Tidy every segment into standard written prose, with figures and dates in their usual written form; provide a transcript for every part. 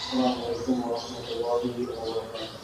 Assalamualaikum warahmatullahi wabarakatuh.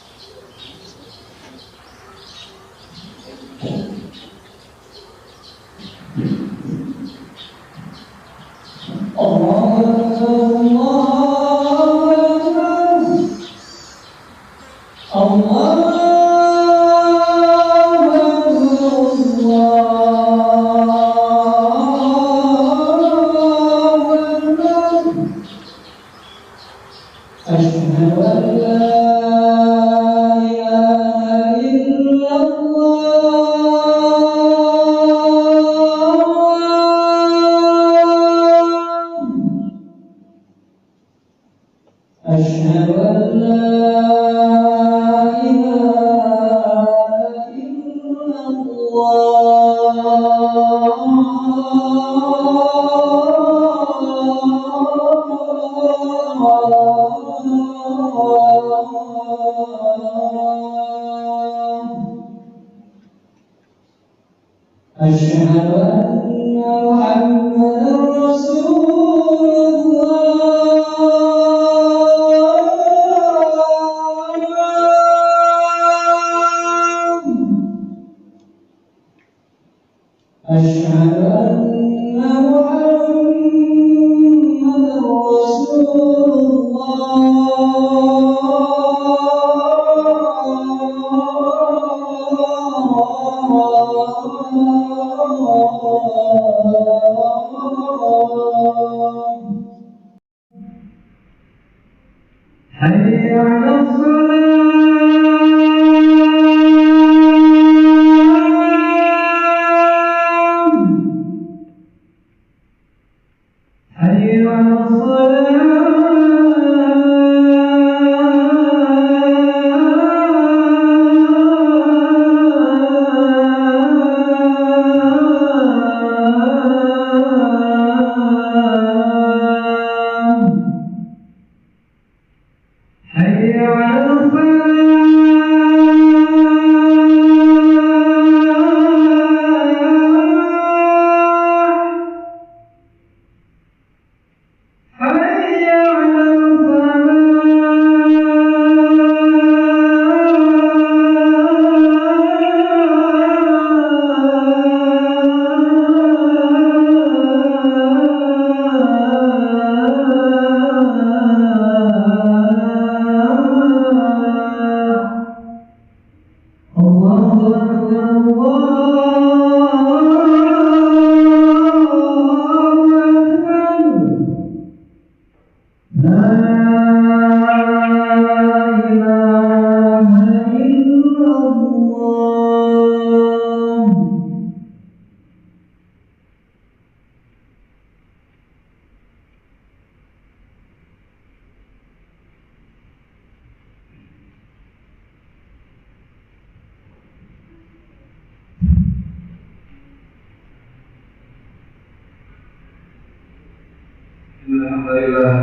Alhamdulillah,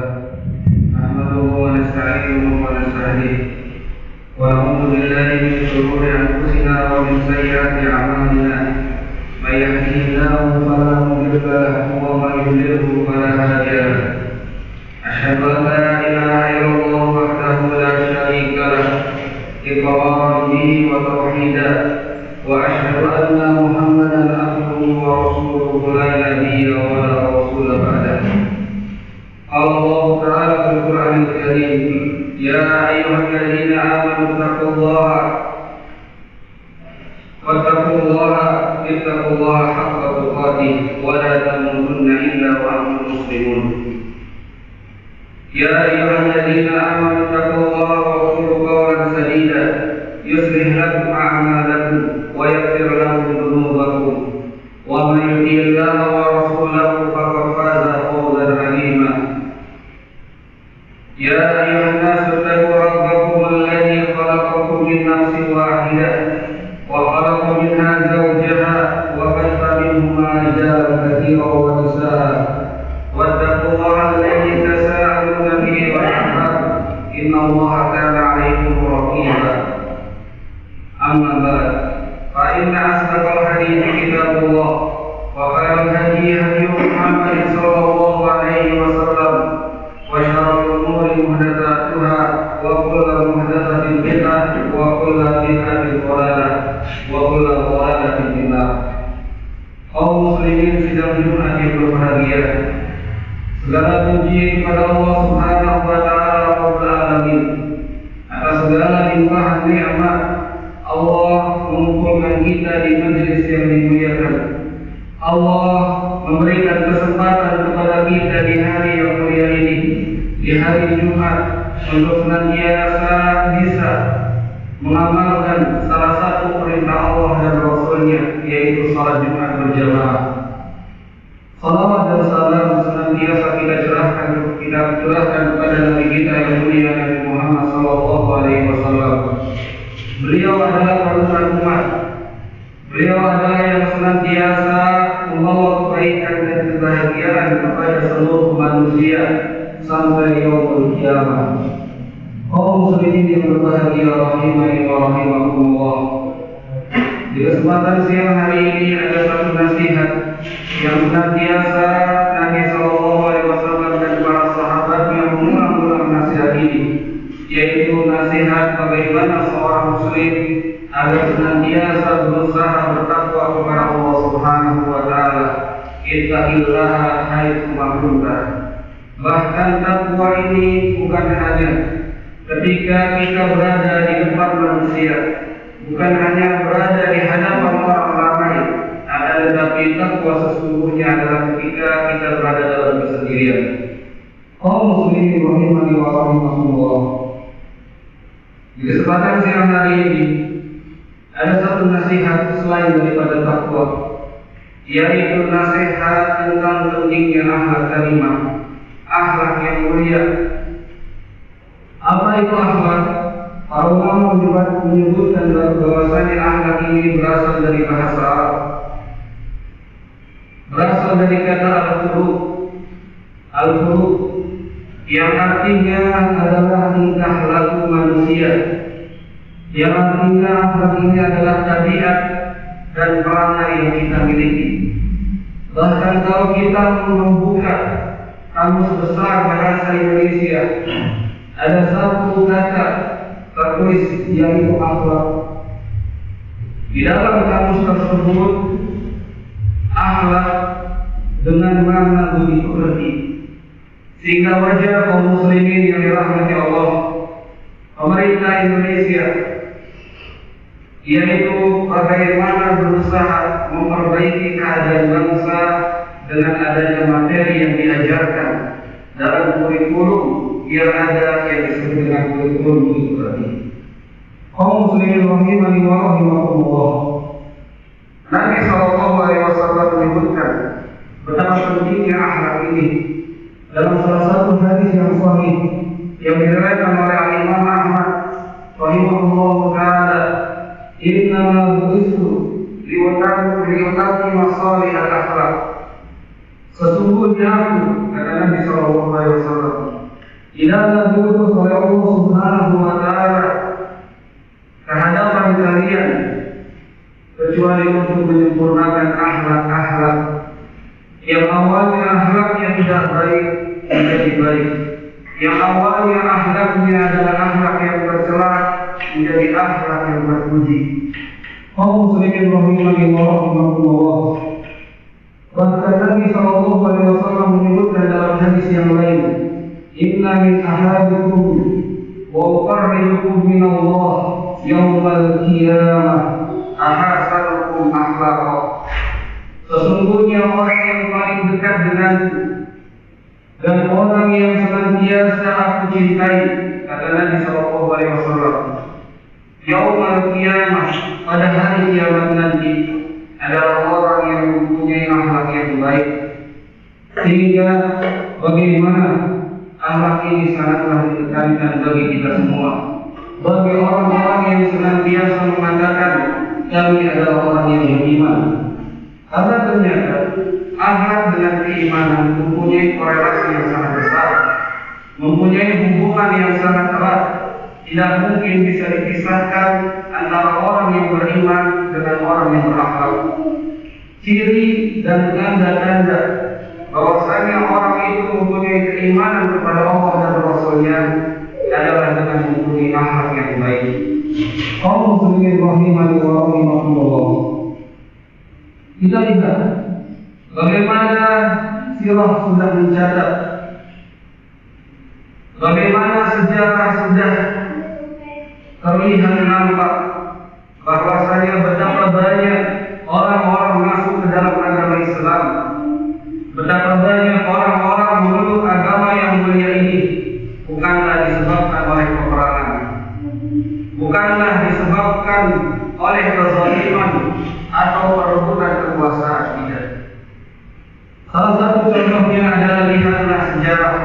nahmaduhu wa nasta'inuhu wa nasta'hihi wa na'udzu billahi min shururi anfusina wa min sayyiati a'malina. May yahdihillahu fala mudilla lahu wa may yudlilhu fala hadiya lahu. أشهد أن لا إله إلا الله وحده لا شريك له إقرارا به وتوحيدا وأشهد أن محمدا عبده ورسوله لا نبي ولا رسول بعده. قال الله تعالى في القرآن الكريم: يا أيها الذين آمنوا اتقوا الله حق تقاته ولا تموتن إلا وأنتم مسلمون. يا أيها الذين آمنوا اتقوا الله وقولوا قولا سديدا يصلح لكم أعمالكم ويغفر لكم ذنوبكم ومن يطع الله ورسوله فقد فاز فوزا عظيما. يا أيها الناس اتقوا ربكم الذي خلقكم من نفس واحدة وخلق منها زوجها وبث منهما رجالا كثيرا ونساء واتقوا الله الذي تساءلون به والأرحام إن الله كان عليكم رقيبا. أما بعد فإن أصدق الحديث كتاب الله وخير الهدي هدي محمد صلى الله عليه وسلم وشر الأمور محدثاتها وكل محدثة بدعة وكل بدعة ضلالة وكل ضلالة في النار. Kaum muslimin sidang Jumat yang berbahagia, segala puji kepada Allah Subhanahu wa taala Rabbul alamin atas segala limpahan nikmat Allah mengumpulkan kita di majelis yang dimuliakan. Allah memberikan kesempatan kepada kita di hari yang mulia ini, di hari Jumat, untuk senantiasa bisa mengamalkan salah satu perintah Allah dan Rasulnya, yaitu salat Jumat berjamaah. Salawat dan salam senantiasa kita curahkan kepada Nabi kita yang mulia Nabi Muhammad sallallahu alaihi wasallam. Beliau adalah panutan umat. Beliau adalah yang senantiasa membawa kebaikan dan kebahagiaan kepada seluruh manusia sampai yaumul kiamat. Kaum muslimin yang berbahagia rahimani wa rahimakumullah. Di kesempatan siang hari ini ada satu nasihat yang senantiasa Nabi sallallahu alaihi wasallam dan para sahabatnya mengulang-ulang nasihat ini, yaitu nasihat bagaimana seorang muslim agar senantiasa berusaha bertakwa kepada Allah Subhanahu wa taala. Ittaqillaha haitsu ma kunta. Bahkan takwa ini bukan hanya ketika kita berada di depan manusia, bukan hanya berada di hadapan orang ramai, tetapi takwa sesungguhnya adalah ketika kita berada dalam kesendirian. Kaum muslimin rahimani wa rahimakumullah. Di kesempatan siang hari ini ada satu nasihat selain daripada takwa, yaitu nasihat tentang pentingnya akhlak karimah, akhlak yang mulia. Apa itu akhlak? Para ulama menyebutkan bahwasanya akhlak ini berasal dari bahasa Arab, berasal dari kata al-khuluq, yang artinya adalah tingkah laku manusia, yang artinya akhlak ini adalah tabiat dan perangai yang kita miliki. Bahkan kalau kita membuka kamus besar bahasa Indonesia, ada satu kata tertulis, yaitu akhlak. Di dalam kamus tersebut, akhlak dengan makna begitu berarti, sehingga wajar kaum muslimin yang dirahmati Allah, pemerintah Indonesia, yaitu bagaimana berusaha memperbaiki keadaan bangsa dengan adanya materi yang diajarkan dalam kurikulum yang ada, yang disebut dengan kurikulum begitu berarti. Kaum muslimin rahimani wa rahimakumullah. Nabi sallallahu alaihi wasallam menyebutkan betapa pentingnya akhlak ini dalam salah satu hadis yang sahih yang diriwayatkan oleh Imam Ahmad rahimahullah taala, "Inna bu'istu liwatati masalih al-akhlaq." Sesungguhnya aku, kata Nabi sallallahu alaihi wasallam, tidaklah diutus oleh Allah Subhanahu wa taala ke hadapan kalian kecuali untuk menyempurnakan akhlak-akhlak yang awalnya akhlaknya tidak baik menjadi baik, yang awalnya akhlaknya adalah akhlak yang tercela menjadi akhlak yang terpuji. Kaum muslimin rahimani wa rahimakumullah. Bahkan Nabi sallallahu alaihi wasallam menyebutkan dalam hadis yang lain, "Inna min ahadikum wa uqarribukum min Allah yaumal qiyamah ahasanukum akhlaqa." Sesungguhnya orang yang paling dekat denganku dan orang yang senantiasa aku cintai, kata Nabi sallallahu alaihi wasallam, yaumal qiyamah, pada hari kiamat nanti, adalah orang yang mempunyai akhlak yang baik. Sehingga bagaimana akhlak ini sangatlah ditekankan bagi kita semua, bagi orang-orang yang senantiasa mengatakan kami adalah orang yang beriman. Karena ternyata akhlak dengan keimanan mempunyai korelasi yang sangat besar, mempunyai hubungan yang sangat erat. Tidak mungkin bisa dipisahkan antara orang yang beriman dengan orang yang berakhlak. Ciri dan tanda-tanda bahwasanya orang itu mempunyai keimanan kepada Allah dan Rasul-Nya adalah dengan mempunyai akhlak yang baik. Kaum muslimin rahimani wa rahimakumullah. Kita lihat bagaimana sirah sudah mencatat, bagaimana sejarah sudah terlihat nampak bahwasanya betapa banyak orang-orang masuk ke dalam agama Islam, betapa banyak orang-orang memeluk agama yang mulia ini bukanlah disebabkan oleh peperangan, bukanlah disebabkan oleh kezaliman atau perebutan kekuasaan, tidak. Salah satu contohnya adalah lihatlah sejarah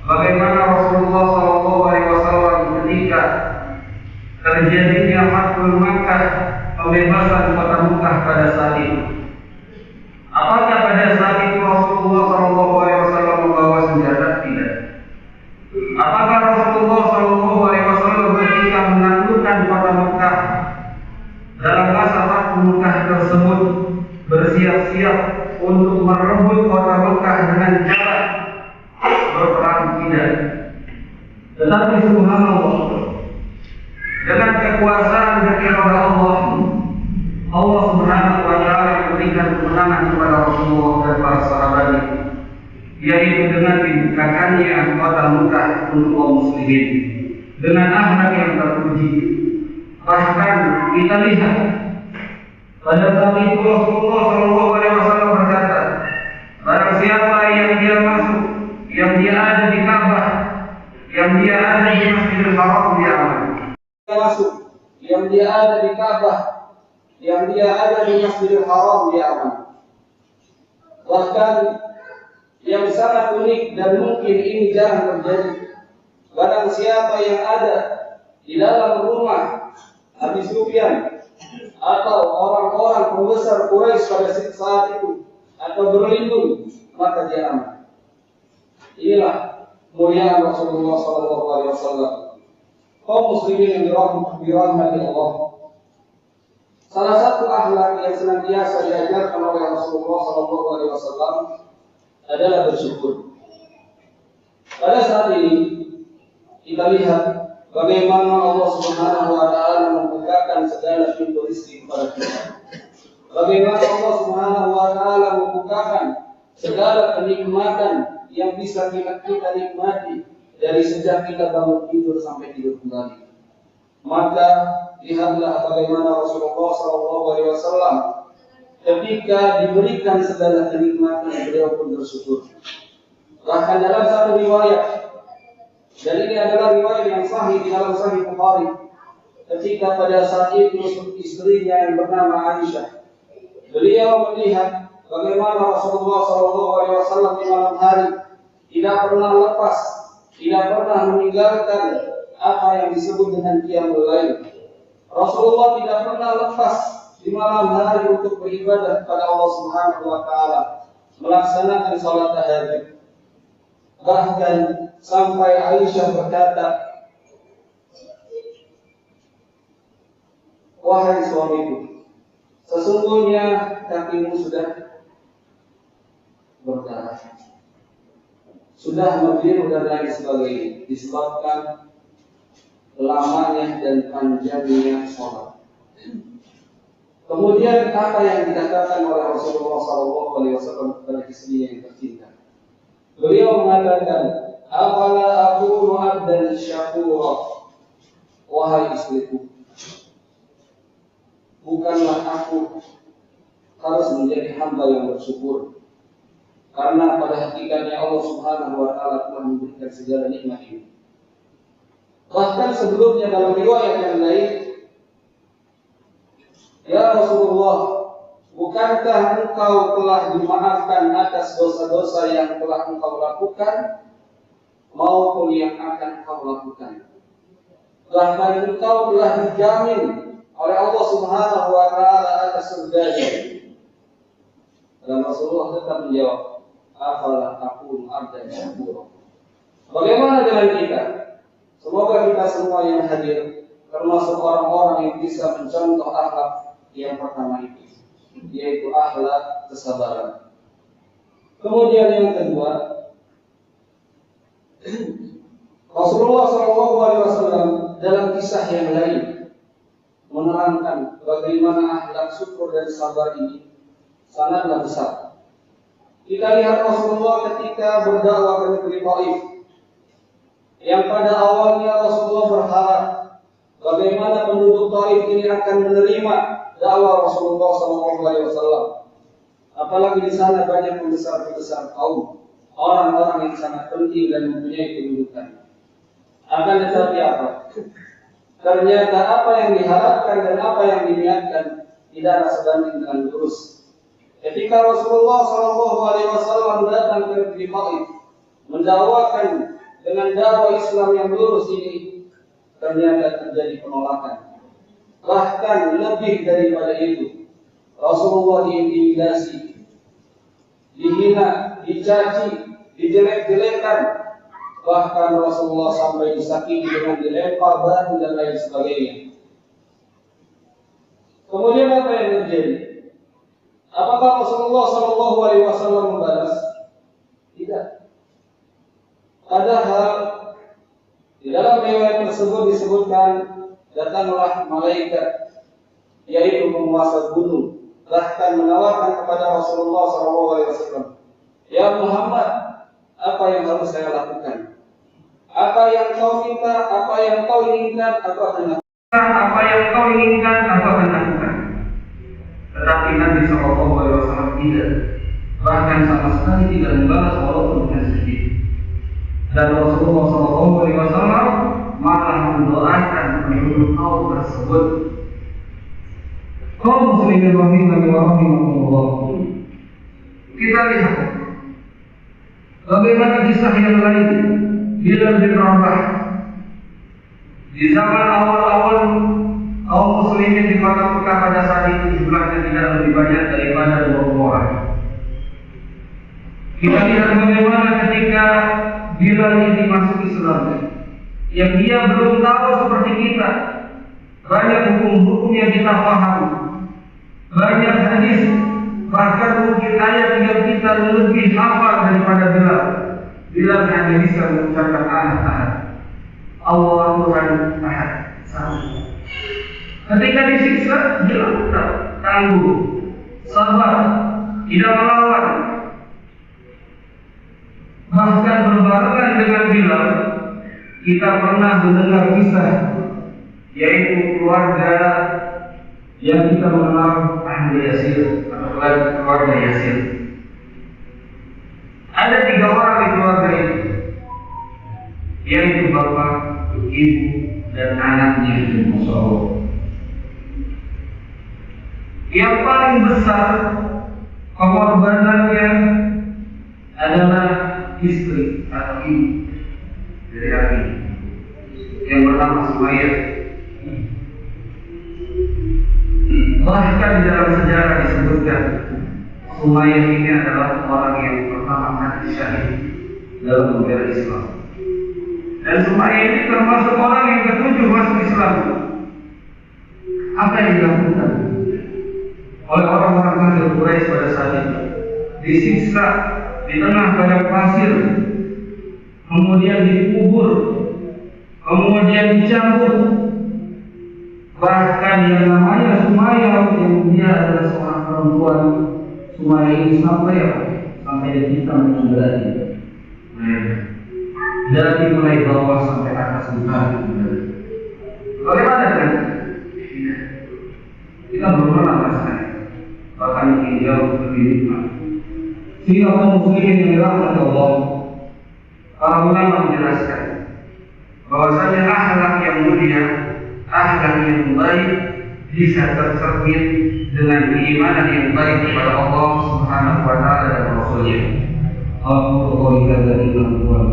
bagaimana Rasulullah SAW ketika terjadinya Fathul Makkah, pembebasan kota Makkah pada saat itu. Apakah pada saat itu Rasulullah SAW membawa senjata? Tidak. Apakah Rasulullah SAW ketika menaklukkan kota Makkah dalam masa Fathul Makkah tersebut bersiap-siap untuk merebut kota Makkah dengan cara berperang? Tidak. Tetapi subhanallah, dengan kekuasaan dan kepada Allah, Allah Subhanahu wa taala memberikan kemenangan kepada Rasulullah dan para sahabatnya, yaitu dengan dibukakannya kota Makkah untuk kaum muslimin dengan akhlak yang terpuji. Bahkan kita lihat pada saat itu Rasulullah SAW berkata, barang siapa yang dia masuk, yang dia ada di Ka'bah, yang dia ada di Masjidil Haram, dia aman. Masuk, yang dia ada di Ka'bah, yang dia ada di Masjidil Haram, dia aman. Bahkan yang sangat unik dan mungkin ini jarang terjadi, barang siapa yang ada di dalam rumah Abi Sufyan atau orang-orang pembesar Quraisy pada saat itu atau berlindung, maka dia aman. Inilah mulia Rasulullah SAW. Kaum muslimin yang dirahmati Allah, salah satu akhlak yang senantiasa diajarkan oleh Rasulullah SAW adalah bersyukur. Pada saat ini kita lihat bagaimana Allah Subhanahu wa taala membukakan segala pintu rezeki kepada kita. Bagaimana Allah Subhanahu wa taala membukakan segala kenikmatan yang bisa kita nikmati dari sejak kita bangun tidur sampai tidur kembali. Maka lihatlah bagaimana Rasulullah SAW ketika diberikan segala kenikmatan, beliau pun bersyukur. Bahkan dalam satu riwayat, dan ini adalah riwayat yang sahih di dalam Sahih Bukhari, ketika pada saat itu istrinya yang bernama Aisyah, beliau melihat bagaimana Rasulullah SAW di malam hari tidak pernah lepas, tidak pernah meninggalkan apa yang disebut dengan qiyamul lail. Rasulullah tidak pernah lepas di malam hari untuk beribadah kepada Allah Subhanahu wa taala, melaksanakan salat tahajud. Bahkan sampai Aisyah berkata, wahai suamiku, sesungguhnya kakimu sudah berdarah, sudah membiru dan lain sebagainya, disebabkan lamanya dan panjangnya sholat. Kemudian apa yang dikatakan oleh Rasulullah SAW kepada istrinya yang tercinta? Beliau mengatakan, "Afala akunu abdan syakura?" Wahai istriku, bukanlah aku harus menjadi hamba yang bersyukur, karena pada hakikatnya Allah Subhanahu wa Ta'ala telah memberikan segala nikmat ini. Bahkan sebelumnya dalam riwayat yang lain, "Ya Rasulullah, bukankah engkau telah dimaafkan atas dosa-dosa yang telah engkau lakukan maupun yang akan engkau lakukan? Bahkan engkau telah dijamin oleh Allah Subhanahu wa Ta'ala atas surganya." Dan Rasulullah tetap menjawab, "Afala aqulu abdan syakura?" Bagaimana dengan kita? Semoga kita semua yang hadir termasuk orang-orang yang bisa mencontoh akhlak yang pertama itu, yaitu akhlak kesabaran. Kemudian yang kedua, Rasulullah SAW dalam kisah yang lain menerangkan bagaimana akhlak syukur dan sabar ini sangatlah besar. Kita lihat Rasulullah ketika berdakwah ke negeri Taif, yang pada awalnya Rasulullah berharap bagaimana penduduk Taif ini akan menerima dakwah Rasulullah SAW. Apalagi di sana banyak pembesar-pembesar kaum, orang-orang yang sangat penting dan mempunyai kedudukan. Akan tetapi apa? Ternyata apa yang diharapkan dan apa yang diniatkan tidaklah sebanding dengan lurus. Ketika Rasulullah SAW datang ke negeri Taif mendakwakan dengan dakwah Islam yang lurus ini, ternyata terjadi penolakan. Bahkan lebih daripada itu, Rasulullah diintimidasi, dihina, dicaci, dijelek-jelekan. Bahkan Rasulullah sampai disakiti dengan dilempar batu dan lain sebagainya. Kemudian apa yang terjadi? Apakah Rasulullah SAW membalas? Tidak. Padahal di dalam riwayat tersebut disebutkan datanglah malaikat, yaitu penguasa gunung, bahkan menawarkan kepada Rasulullah SAW, "Ya Muhammad, apa yang harus saya lakukan? Apa yang kau minta, apa yang kau inginkan, aku akan lakukan. Apa yang kau inginkan, aku akan lakukan." Tetapi Nabi SAW tidak, bahkan sama sekali tidak membalas walaupun dengan sedikit. Dan Rasulullah SAW malah mendoakan penduduk kaum tersebut. Kaum muslimin rahimahumullah. Kita lihat bagaimana kisah yang lain Bilal bin Rabah. Di zaman awal-awal kaum muslimin di kota Mekah pada saat itu jumlahnya tidak lebih banyak daripada 20 orang. Kita lihat bagaimana ketika Bilal ini masuk Islam, yang dia belum tahu seperti kita, banyak hukum-hukum yang kita paham, banyak hadis, bahkan mungkin ayat yang kita lebih hafal daripada Bilal. Bilal hanya bisa mengucapkan ahad, Allah Tuhan ahad, sama. Ketika disiksa, Bilal tangguh, sabar, tidak melawan. Bahkan berbarengan dengan Bilal, kita pernah mendengar kisah, yaitu keluarga yang kita mengenal Ahli Yasir atau keluarga Yasir. Ada 3 orang di keluarga itu, yaitu bapak, ibu, dan anaknya itu Musaw. Yang paling besar pengorbanannya adalah istri atau ibu dari Abi yang bernama Sumayyah. Bahkan di dalam sejarah disebutkan Sumayyah ini adalah orang yang pertama mati syahid dalam membela Islam. Dan Sumayyah ini termasuk orang yang ke-7 masuk Islam. Apa yang dilakukan oleh orang-orang kafir Quraisy pada saat itu? Disiksa di tengah padang pasir, kemudian dikubur, kemudian dicambuk. Bahkan yang namanya Sumayyah yang dia adalah seorang perempuan, Sumayyah ini sampai ditikam dengan belati. Dari mulai bawah sampai atas bukan. Bagaimana kan? Kita belum pernah merasakan. Bahkan ini jauh lebih nikmat. Sehingga kaum muslimin yang dirahmati Allah, para ulama menjelaskan bahwasanya akhlak yang mulia, akhlak yang baik bisa tercermin dengan keimanan yang baik kepada Allah Subhanahu wa taala dan Rasul-Nya. Alhamdulillah dari Tuhan Tuhan.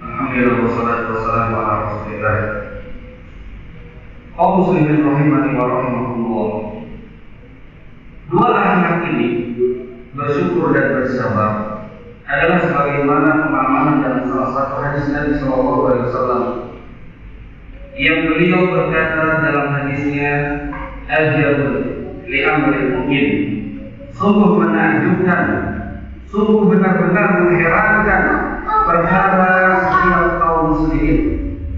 Alhamdulillah wassalatu wassalamu ala Rasulillah. Kaum muslimin rahimani wa rahimakumullah. Dua akhlak ini, bersyukur dan bersabar, adalah sebagaimana pemahaman dalam salah satu hadis Nabi Sallallahu Alaihi Wasallam yang beliau berkata dalam hadisnya, "Ajabun li amri mu'min." Sungguh menakjubkan, sungguh benar-benar mengherankan perkara setiap kaum muslimin,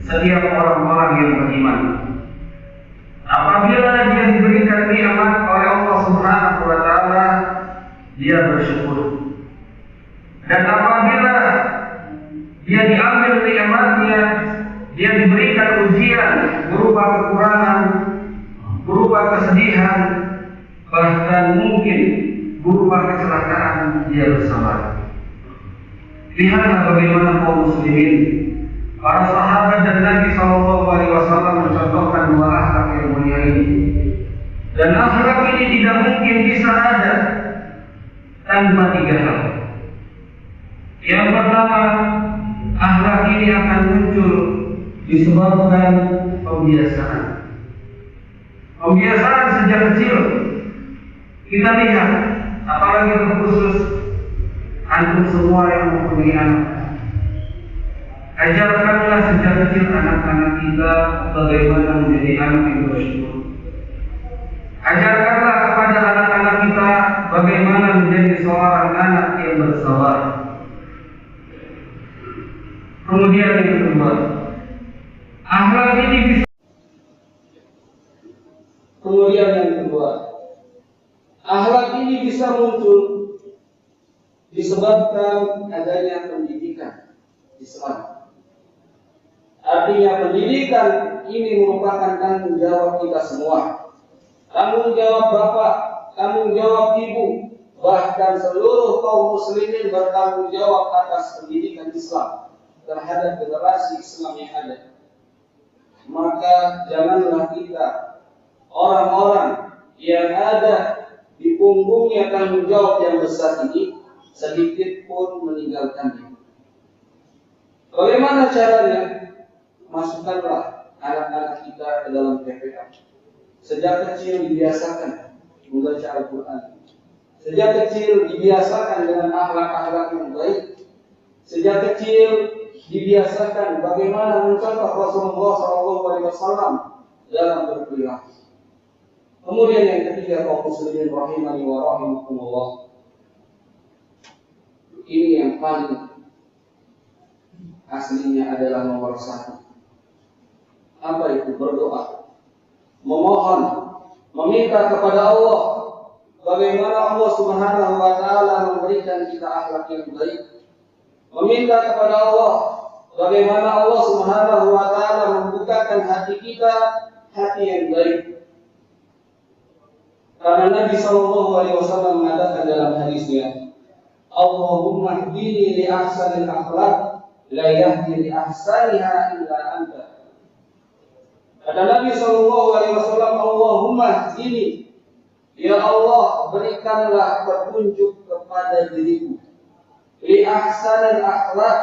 setiap orang-orang yang beriman. Apabila dia diberikan nikmat oleh Allah Subhanahu wa taala, dia bersyukur. Dan apabila dia diambil nikmatnya, dia diberikan ujian berupa kekurangan, berupa kesedihan, bahkan mungkin berupa kecelakaan, dia bersabar. Lihatlah bagaimana kaum muslimin, para sahabat dan Nabi Sallallahu Alaihi Wasallam mencontohkan dua akhlak yang mulia ini. Dan akhlak ini tidak mungkin bisa ada tanpa tiga hal. Yang pertama, akhlak ini akan muncul disebabkan pembiasaan. Pembiasaan sejak kecil. Kita lihat, apalagi terkhusus antum semua yang mempunyai anak. Ajarkanlah sejak kecil anak-anak kita bagaimana menjadi anak yang bersyukur. Ajarkanlah kepada anak-anak kita bagaimana menjadi seorang anak yang bersabar. Kemudian yang kedua, akhlak ini bisa. Kemudian yang kedua, akhlak ini bisa muncul disebabkan adanya pendidikan Islam. Artinya pendidikan ini merupakan tanggung jawab kita semua. Tanggung jawab bapak, tanggung jawab ibu, bahkan seluruh kaum muslimin bertanggung jawab atas pendidikan Islam terhadap generasi Islam yang ada. Maka janganlah kita, orang-orang yang ada di punggungnya tanggung jawab yang besar ini, sedikit pun meninggalkannya. Bagaimana caranya? Masukkanlah anak-anak kita ke dalam TPA. Sejak kecil dibiasakan membaca Al-Quran. Sejak kecil dibiasakan dengan akhlak-akhlak yang baik. Sejak kecil dibiasakan bagaimana mencontoh Rasulullah SAW dalam berperilaku. Kemudian yang ketiga, kaum muslimin rahimani wa rahimakumullah. Ini yang paling aslinya adalah nomor satu. Apa itu? Berdoa, memohon, meminta kepada Allah bagaimana Allah Subhanahu wa taala memberikan kita akhlak yang baik. Meminta kepada Allah bagaimana Allah Subhanahu wa taala membukakan hati kita, hati yang baik. Karena Nabi Sallallahu Alaihi Wasallam mengatakan dalam hadisnya, Allahumma hdini li ahsanil akhlaq, la yahdi li ahsaniha illa anta. Kata Nabi Sallallahu Alaihi Wasallam, Allahumma hdini, ya Allah berikanlah petunjuk kepada diriku, li ahsanil akhlaq,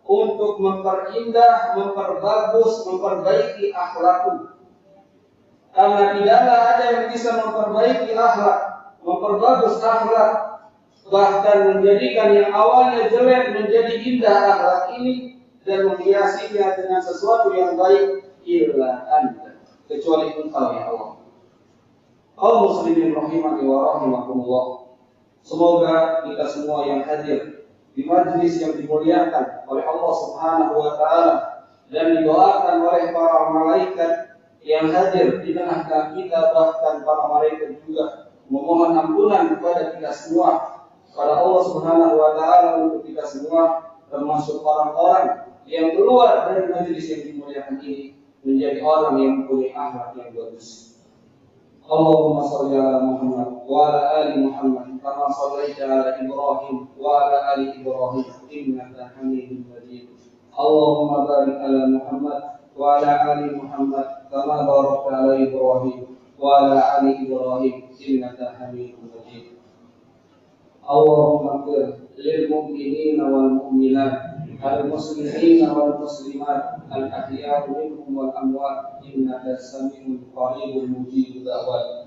untuk memperindah, memperbagus, memperbaiki akhlakku. Karena tidaklah ada yang bisa memperbaiki akhlak, memperbagus akhlak, bahkan menjadikan yang awalnya jelek menjadi indah akhlak ini, dan menghiasinya dengan sesuatu yang baik, illa anta, kecuali Engkau ya Allah. Kaum muslimin rahimani wa rahimakumullah. Semoga kita semua yang hadir di majlis yang dimuliakan oleh Allah Subhanahu wa taala dan didoakan oleh para malaikat yang hadir di tengah kita, bahkan para malaikat juga memohon ampunan kepada kita semua, kepada Allah Subhanahu wa taala untuk kita semua, termasuk orang-orang yang keluar dari majlis yang dimuliakan ini menjadi orang yang mempunyai akhlak yang bagus. Allahumma shalli ala Muhammad wa ala ali Muhammad kama shallaita ala Ibrahim wa ala ali Ibrahim innaka Hamidum Majid. Allahumma barik ala Muhammad wa ala ali Muhammad kama barakta ala Ibrahim wa ala ali Ibrahim innaka Hamidum Majid. Allahumma ighfir lil mu'minina wal mu'minat al-muslimina wal muslimat al-ahya'i minhum wal amwat innaka sami'un qaribun mujibud da'wat.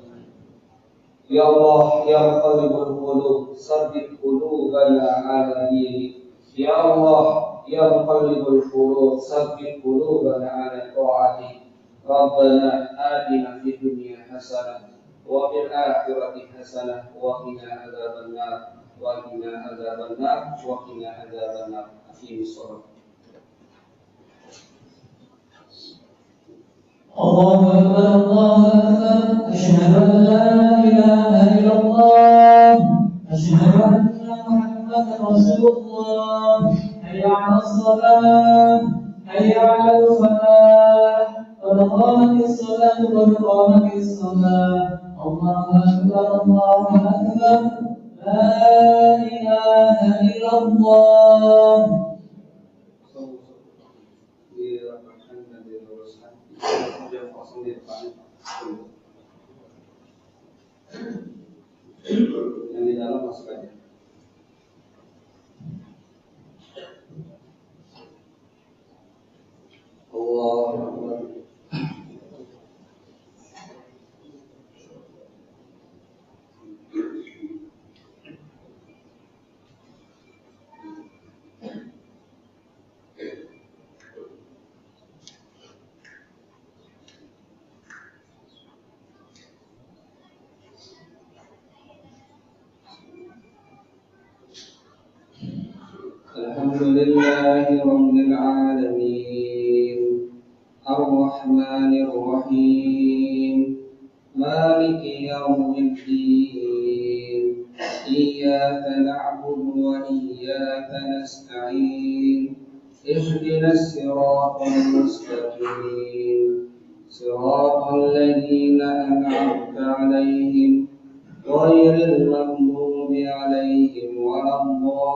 Ya Allah ya muqallibal qulub tsabbit qulubana 'ala dinik. Ya Allah ya muqallibal qulub tsabbit qulubana 'ala ta'atik. Rabbana atina fid dunya hasanah wa fil akhirati hasanah wa qina adzabannar wa qina adzabannar wa qina adzabannar. Akhirus salat. Allahu akbar, Allahu akbar, asyhadu an la ilaha illallah, asyhadu anna Muhammadar Rasulullah. Hayya 'alas shalah, hayya 'alal falah, qad qamatis shalah, qad qamatis shalah. Allahu akbar, Allahu akbar, la ilaha illallah. Yang di dalam masuk aja. Allahu Akbar. Alhamdulillahi rabbil alamin, ar-rahmanir rahim, maliki yaumiddin, iyyaka na'budu wa iyyaka nasta'in, ihdinas siratal mustaqim, siratal ladzina an'amta 'alaihim ghairil maghdubi 'alaihim waladdallin.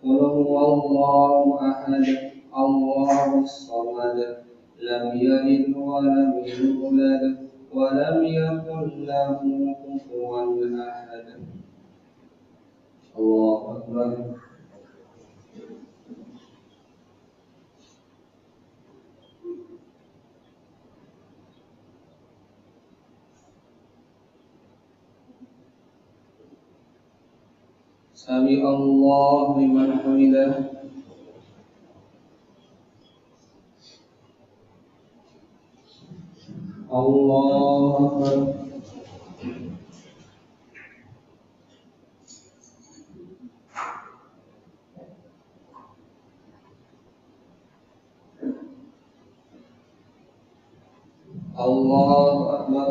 Qul huwallahu ahad, Allahus samad, lam yalid wa lam yulad wa lam yakul lahu kufuwan ahad. Allahu akbar. Sami Allahu liman hamidah. Allahu akbar. Allahu akbar.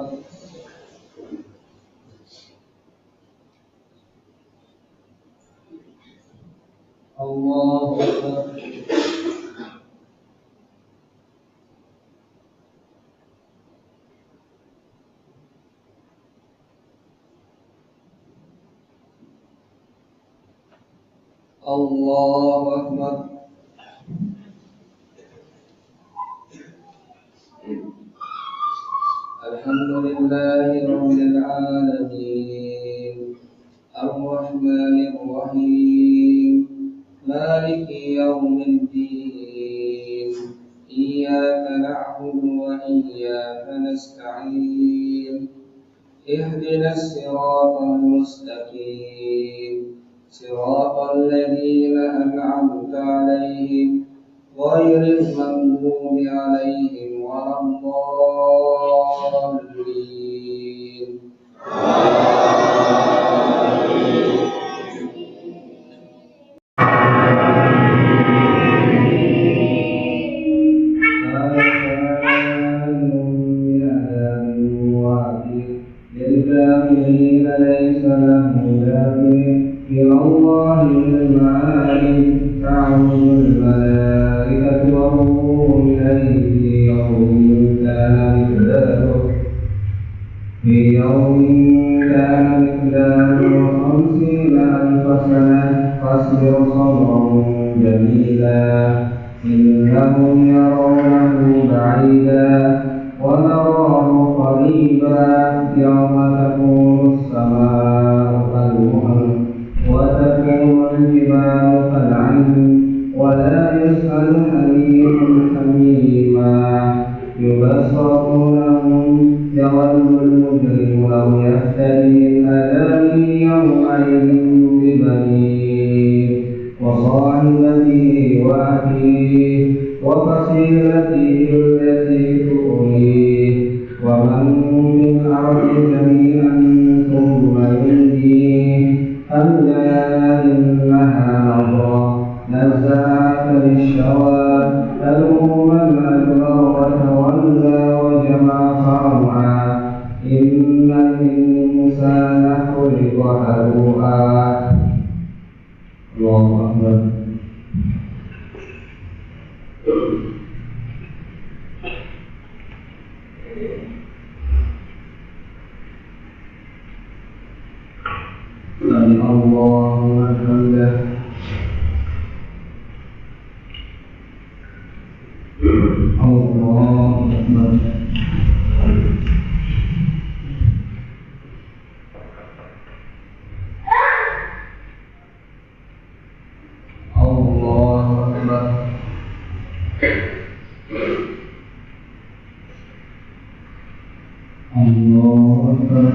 Allahu akbar. Allahu akbar. Alhamdulillahi rabbil alamin, ar-rahmanir rahim, maliki yaumiddin, iyyaka na'budu wa iyyaka nasta'in, اهدنا الصراط المستقيم صراط الذين أنعمت عليهم غير المغضوب عليهم ولا الضالين. للكافرين ليس له دافع إلى الله المعارف تعرج الملائكة والروح إليه في يوم كان مقداره 50,000 سنة فاصبر صبرا جميلا إنهم يرونه بعيدا ونراه قريبا يوم تكون السماء كالمهل وتكون الجبال كالعهن ولا يسأل حميم حميما يبصرونهم يود المجرم لو يفتدي من عذاب يومئذ ببنيه وصاحبته وأخيه وفصيلته التي تؤويه ومن في الأرض جميعا ثم ينجيه كلا إنها لظى نزاعة للشوى تدعو من أدبر وتولى وجمع فأوعى إن الإنسان خلق هلوعا. الله أكبر. سمع الله لمن حمده. الله أكبر. الله أكبر. الله أكبر.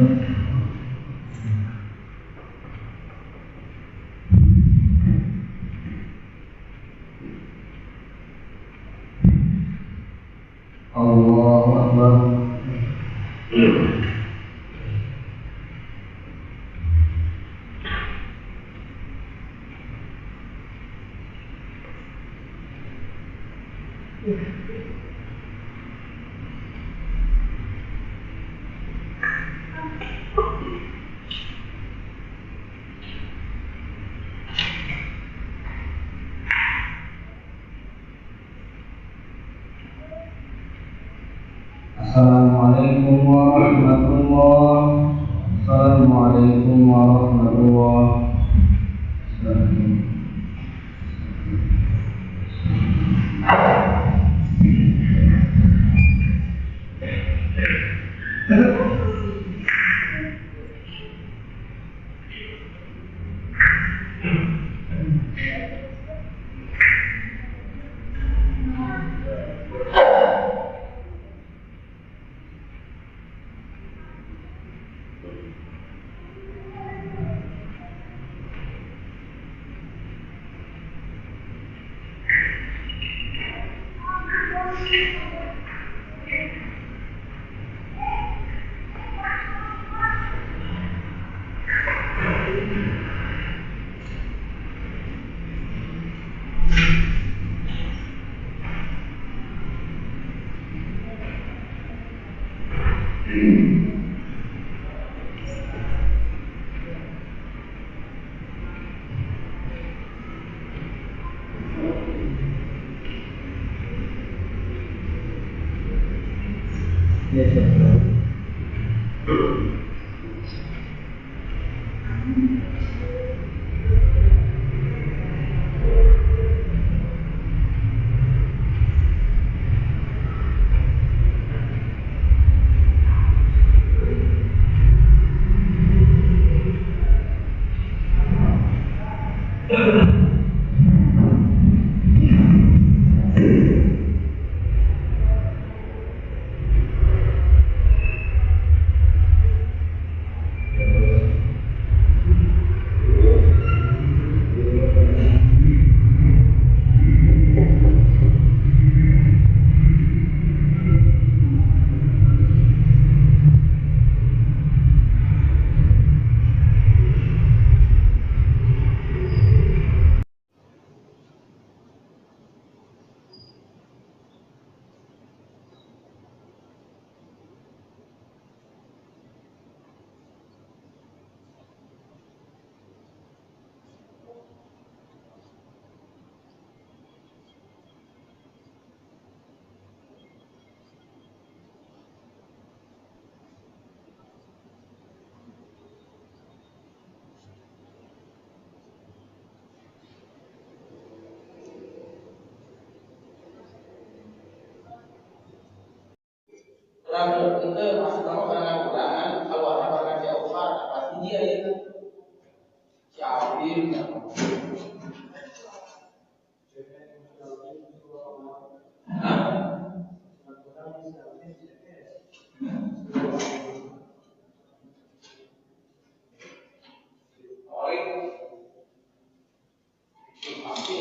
الله أكبر. Assalamualaikum warahmatullahi wabarakatuh. Assalamualaikum warahmatullahi wabarakatuh. Orang itu masuk kamu karena kurangan, kalau ada karena jauh pasti dia itu siapin. Pasti